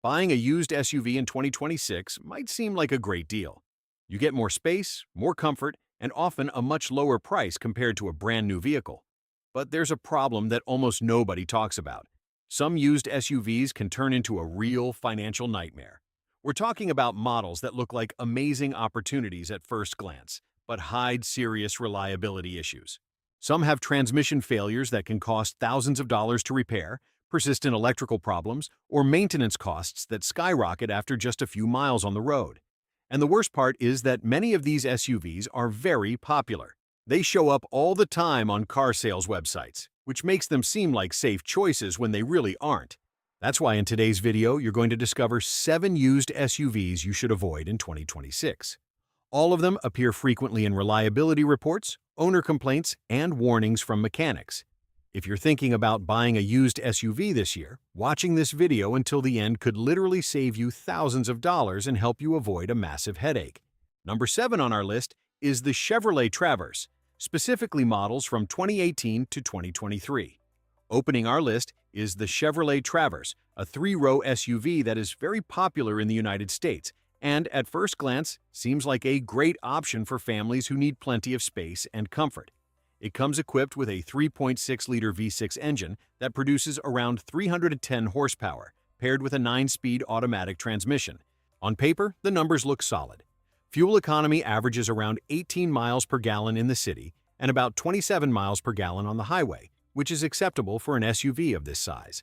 Buying a used SUV in 2026 might seem like a great deal. You get more space, more comfort, and often a much lower price compared to a brand new vehicle. But there's a problem that almost nobody talks about. Some used SUVs can turn into a real financial nightmare. We're talking about models that look like amazing opportunities at first glance, but hide serious reliability issues. Some have transmission failures that can cost thousands of dollars to repair, persistent electrical problems, or maintenance costs that skyrocket after just a few miles on the road. And the worst part is that many of these SUVs are very popular. They show up all the time on car sales websites, which makes them seem like safe choices when they really aren't. That's why in today's video, you're going to discover 7 used SUVs you should avoid in 2026. All of them appear frequently in reliability reports, owner complaints, and warnings from mechanics. If you're thinking about buying a used SUV this year, watching this video until the end could literally save you thousands of dollars and help you avoid a massive headache. Number 7 on our list is the Chevrolet Traverse, specifically models from 2018 to 2023. Opening our list is the Chevrolet Traverse, a 3-row SUV that is very popular in the United States and, at first glance, seems like a great option for families who need plenty of space and comfort. It comes equipped with a 3.6-liter V6 engine that produces around 310 horsepower, paired with a 9-speed automatic transmission. On paper, the numbers look solid. Fuel economy averages around 18 miles per gallon in the city and about 27 miles per gallon on the highway, which is acceptable for an SUV of this size.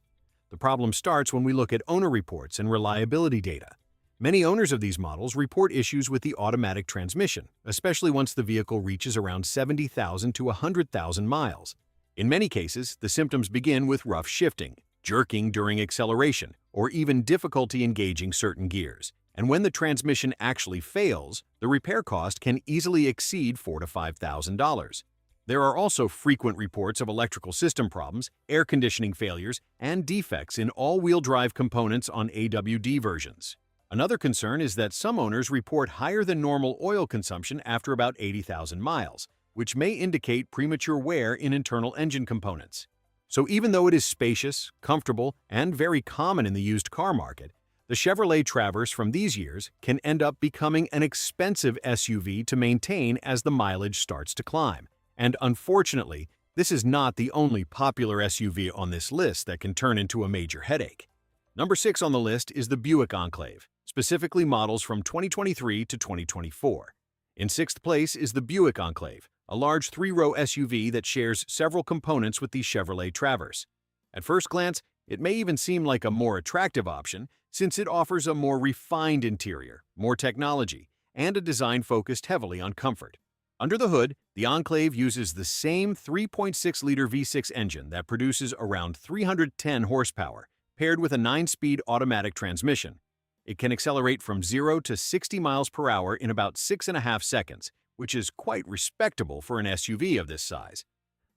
The problem starts when we look at owner reports and reliability data. Many owners of these models report issues with the automatic transmission, especially once the vehicle reaches around 70,000 to 100,000 miles. In many cases, the symptoms begin with rough shifting, jerking during acceleration, or even difficulty engaging certain gears. And when the transmission actually fails, the repair cost can easily exceed $4,000 to $5,000. There are also frequent reports of electrical system problems, air conditioning failures, and defects in all-wheel drive components on AWD versions. Another concern is that some owners report higher than normal oil consumption after about 80,000 miles, which may indicate premature wear in internal engine components. So even though it is spacious, comfortable, and very common in the used car market, the Chevrolet Traverse from these years can end up becoming an expensive SUV to maintain as the mileage starts to climb. And unfortunately, this is not the only popular SUV on this list that can turn into a major headache. Number 6 on the list is the Buick Enclave, specifically models from 2023 to 2024. In 6th place is the Buick Enclave, a large 3-row SUV that shares several components with the Chevrolet Traverse. At first glance, it may even seem like a more attractive option since it offers a more refined interior, more technology, and a design focused heavily on comfort. Under the hood, the Enclave uses the same 3.6-liter V6 engine that produces around 310 horsepower, paired with a 9-speed automatic transmission. It can accelerate from 0 to 60 miles per hour in about 6.5 seconds, which is quite respectable for an SUV of this size.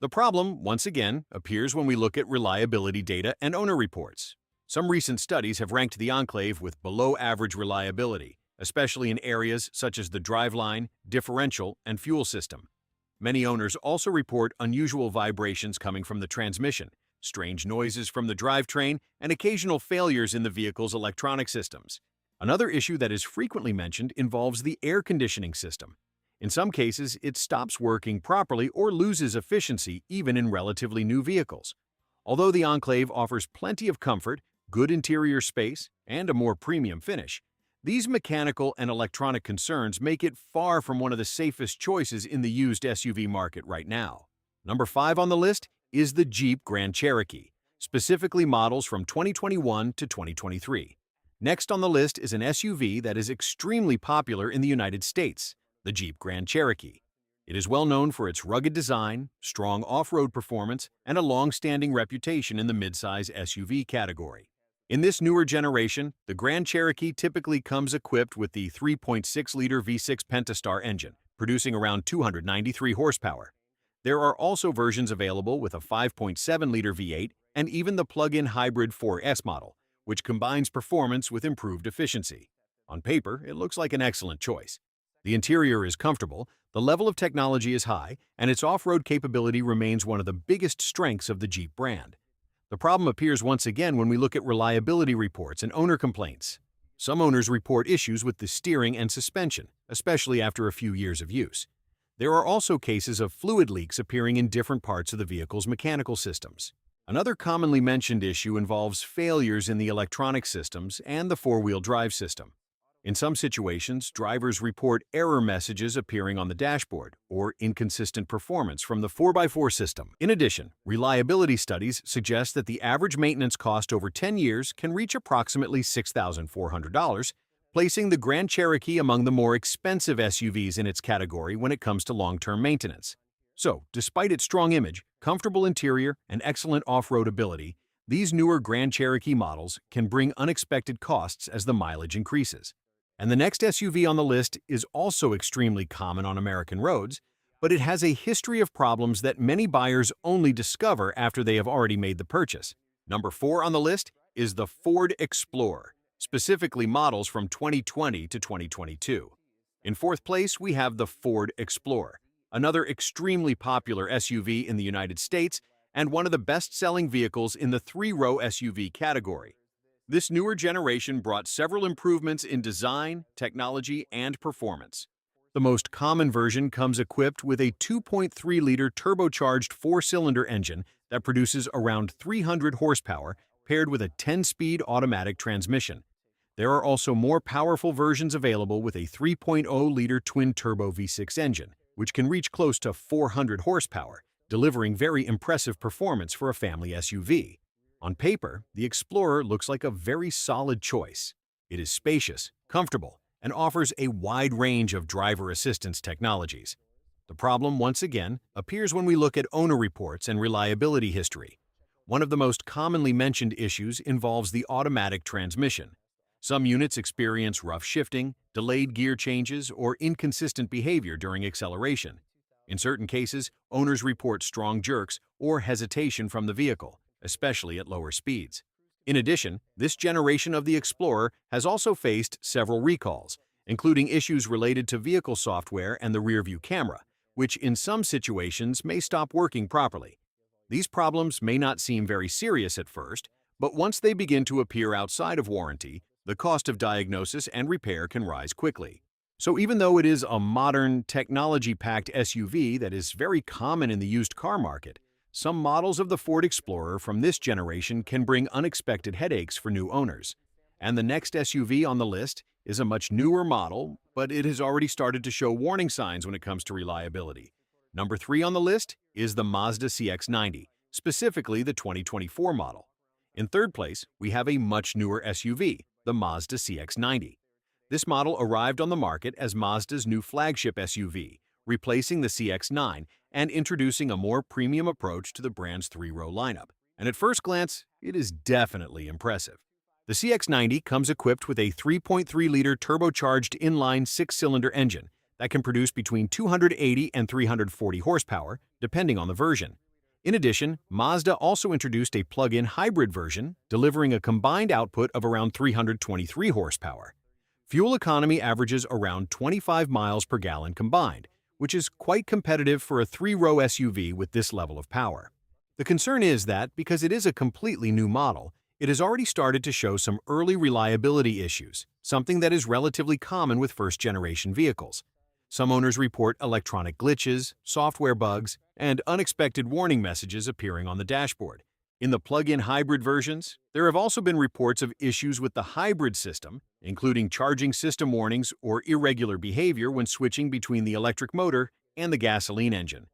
The problem, once again, appears when we look at reliability data and owner reports. Some recent studies have ranked the Enclave with below-average reliability, especially in areas such as the driveline, differential, and fuel system. Many owners also report unusual vibrations coming from the transmission, strange noises from the drivetrain, and occasional failures in the vehicle's electronic systems. Another issue that is frequently mentioned involves the air conditioning system. In some cases, it stops working properly or loses efficiency even in relatively new vehicles. Although the Enclave offers plenty of comfort, good interior space, and a more premium finish, these mechanical and electronic concerns make it far from one of the safest choices in the used SUV market right now. Number 5 on the list is the Jeep Grand Cherokee, specifically models from 2021 to 2023. Next on the list is an SUV that is extremely popular in the United States, the Jeep Grand Cherokee. It is well known for its rugged design, strong off-road performance, and a long-standing reputation in the midsize SUV category. In this newer generation, the Grand Cherokee typically comes equipped with the 3.6-liter V6 Pentastar engine, producing around 293 horsepower. There are also versions available with a 5.7-liter V8 and even the plug-in hybrid 4S model, which combines performance with improved efficiency. On paper, it looks like an excellent choice. The interior is comfortable, the level of technology is high, and its off-road capability remains one of the biggest strengths of the Jeep brand. The problem appears once again when we look at reliability reports and owner complaints. Some owners report issues with the steering and suspension, especially after a few years of use. There are also cases of fluid leaks appearing in different parts of the vehicle's mechanical systems. Another commonly mentioned issue involves failures in the electronic systems and the four-wheel drive system. In some situations, drivers report error messages appearing on the dashboard or inconsistent performance from the 4x4 system. In addition, reliability studies suggest that the average maintenance cost over 10 years can reach approximately $6,400, placing the Grand Cherokee among the more expensive SUVs in its category when it comes to long-term maintenance. So, despite its strong image, comfortable interior, and excellent off-road ability, these newer Grand Cherokee models can bring unexpected costs as the mileage increases. And the next SUV on the list is also extremely common on American roads, but it has a history of problems that many buyers only discover after they have already made the purchase. Number 4 on the list is the Ford Explorer, specifically models from 2020 to 2022. In fourth place, we have the Ford Explorer, another extremely popular SUV in the United States and one of the best-selling vehicles in the three-row SUV category. This newer generation brought several improvements in design, technology, and performance. The most common version comes equipped with a 2.3-liter turbocharged four-cylinder engine that produces around 300 horsepower paired with a 10-speed automatic transmission. There are also more powerful versions available with a 3.0-liter twin-turbo V6 engine, which can reach close to 400 horsepower, delivering very impressive performance for a family SUV. On paper, the Explorer looks like a very solid choice. It is spacious, comfortable, and offers a wide range of driver assistance technologies. The problem, once again, appears when we look at owner reports and reliability history. One of the most commonly mentioned issues involves the automatic transmission. Some units experience rough shifting, delayed gear changes, or inconsistent behavior during acceleration. In certain cases, owners report strong jerks or hesitation from the vehicle, especially at lower speeds. In addition, this generation of the Explorer has also faced several recalls, including issues related to vehicle software and the rear-view camera, which in some situations may stop working properly. These problems may not seem very serious at first, but once they begin to appear outside of warranty, the cost of diagnosis and repair can rise quickly. So even though it is a modern, technology-packed SUV that is very common in the used car market, some models of the Ford Explorer from this generation can bring unexpected headaches for new owners. And the next SUV on the list is a much newer model, but it has already started to show warning signs when it comes to reliability. Number 3 on the list is the Mazda CX-90, specifically the 2024 model. In third place, we have a much newer SUV, the Mazda CX-90. This model arrived on the market as Mazda's new flagship SUV, replacing the CX-9 and introducing a more premium approach to the brand's three-row lineup. And at first glance, it is definitely impressive. The CX-90 comes equipped with a 3.3-liter turbocharged inline six-cylinder engine that can produce between 280 and 340 horsepower, depending on the version. In addition, Mazda also introduced a plug-in hybrid version, delivering a combined output of around 323 horsepower. Fuel economy averages around 25 miles per gallon combined, which is quite competitive for a three-row SUV with this level of power. The concern is that, because it is a completely new model, it has already started to show some early reliability issues, something that is relatively common with first-generation vehicles. Some owners report electronic glitches, software bugs, and unexpected warning messages appearing on the dashboard. In the plug-in hybrid versions, there have also been reports of issues with the hybrid system, including charging system warnings or irregular behavior when switching between the electric motor and the gasoline engine.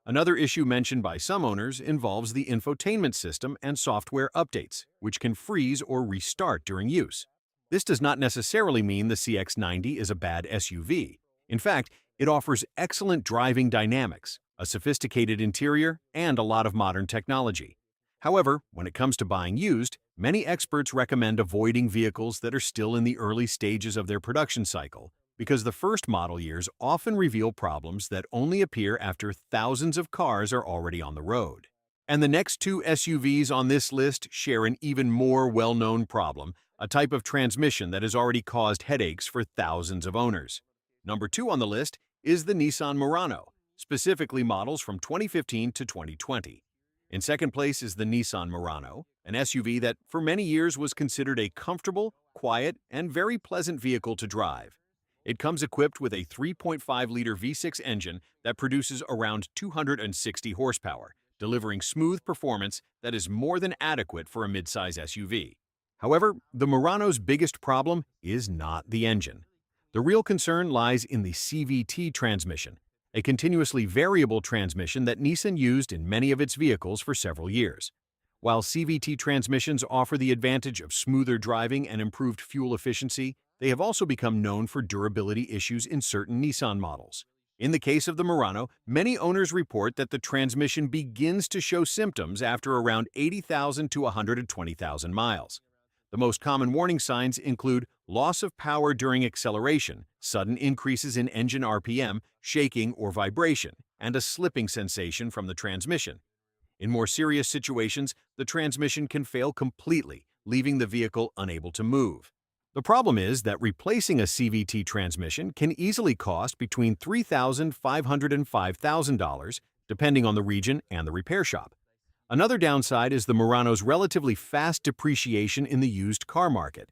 Another issue mentioned by some owners involves the infotainment system and software updates, which can freeze or restart during use. This does not necessarily mean the CX-90 is a bad SUV. In fact, it offers excellent driving dynamics, a sophisticated interior, and a lot of modern technology. However, when it comes to buying used, many experts recommend avoiding vehicles that are still in the early stages of their production cycle, because the first model years often reveal problems that only appear after thousands of cars are already on the road. And the next two SUVs on this list share an even more well-known problem, a type of transmission that has already caused headaches for thousands of owners. Number 2 on the list is the Nissan Murano, specifically models from 2015 to 2020. In second place is the Nissan Murano, an SUV that for many years was considered a comfortable, quiet, and very pleasant vehicle to drive. It comes equipped with a 3.5-liter V6 engine that produces around 260 horsepower, delivering smooth performance that is more than adequate for a midsize SUV. However, the Murano's biggest problem is not the engine. The real concern lies in the CVT transmission, a continuously variable transmission that Nissan used in many of its vehicles for several years. While CVT transmissions offer the advantage of smoother driving and improved fuel efficiency, they have also become known for durability issues in certain Nissan models. In the case of the Murano, many owners report that the transmission begins to show symptoms after around 80,000 to 120,000 miles. The most common warning signs include loss of power during acceleration, sudden increases in engine RPM, shaking or vibration, and a slipping sensation from the transmission. In more serious situations, the transmission can fail completely, leaving the vehicle unable to move. The problem is that replacing a CVT transmission can easily cost between $3,500 and $5,000, depending on the region and the repair shop. Another downside is the Murano's relatively fast depreciation in the used car market.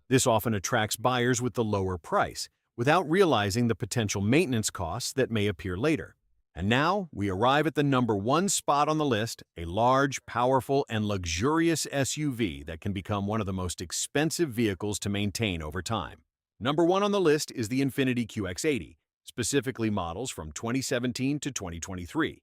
This often attracts buyers with the lower price, without realizing the potential maintenance costs that may appear later. And now, we arrive at the number one spot on the list, a large, powerful, and luxurious SUV that can become one of the most expensive vehicles to maintain over time. Number one on the list is the Infiniti QX80, specifically models from 2017 to 2023.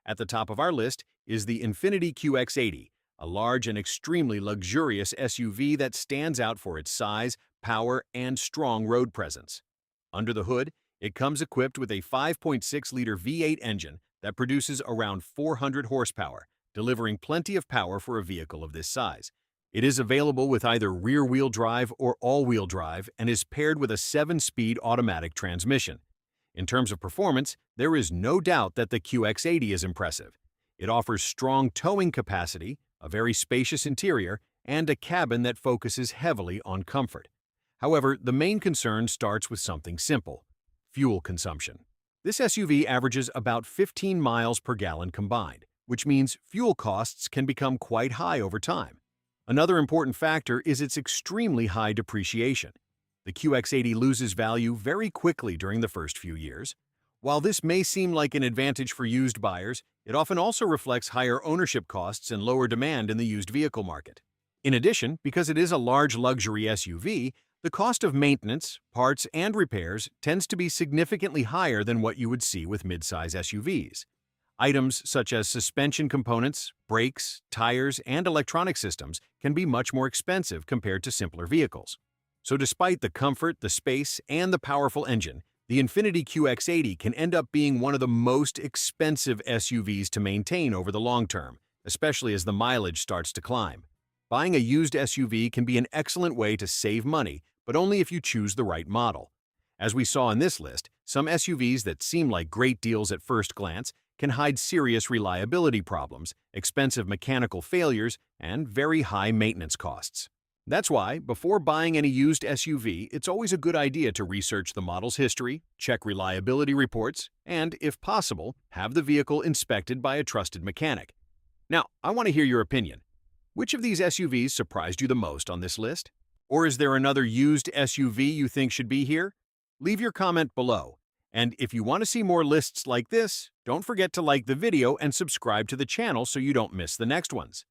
At the top of our list is the Infiniti QX80, a large and extremely luxurious SUV that stands out for its size, power, and strong road presence. Under the hood, it comes equipped with a 5.6-liter V8 engine that produces around 400 horsepower, delivering plenty of power for a vehicle of this size. It is available with either rear-wheel drive or all-wheel drive and is paired with a 7-speed automatic transmission. In terms of performance, there is no doubt that the QX80 is impressive. It offers strong towing capacity, a very spacious interior, and a cabin that focuses heavily on comfort. However, the main concern starts with something simple: fuel consumption. This SUV averages about 15 miles per gallon combined, which means fuel costs can become quite high over time. Another important factor is its extremely high depreciation. The QX80 loses value very quickly during the first few years. While this may seem like an advantage for used buyers, it often also reflects higher ownership costs and lower demand in the used vehicle market. In addition, because it is a large luxury SUV, the cost of maintenance, parts, and repairs tends to be significantly higher than what you would see with midsize SUVs. Items such as suspension components, brakes, tires, and electronic systems can be much more expensive compared to simpler vehicles. So despite the comfort, the space, and the powerful engine, the Infiniti QX80 can end up being one of the most expensive SUVs to maintain over the long term, especially as the mileage starts to climb. Buying a used SUV can be an excellent way to save money, but only if you choose the right model. As we saw in this list, some SUVs that seem like great deals at first glance can hide serious reliability problems, expensive mechanical failures, and very high maintenance costs. That's why, before buying any used SUV, it's always a good idea to research the model's history, check reliability reports, and, if possible, have the vehicle inspected by a trusted mechanic. Now, I want to hear your opinion. Which of these SUVs surprised you the most on this list? Or is there another used SUV you think should be here? Leave your comment below. And if you want to see more lists like this, don't forget to like the video and subscribe to the channel so you don't miss the next ones.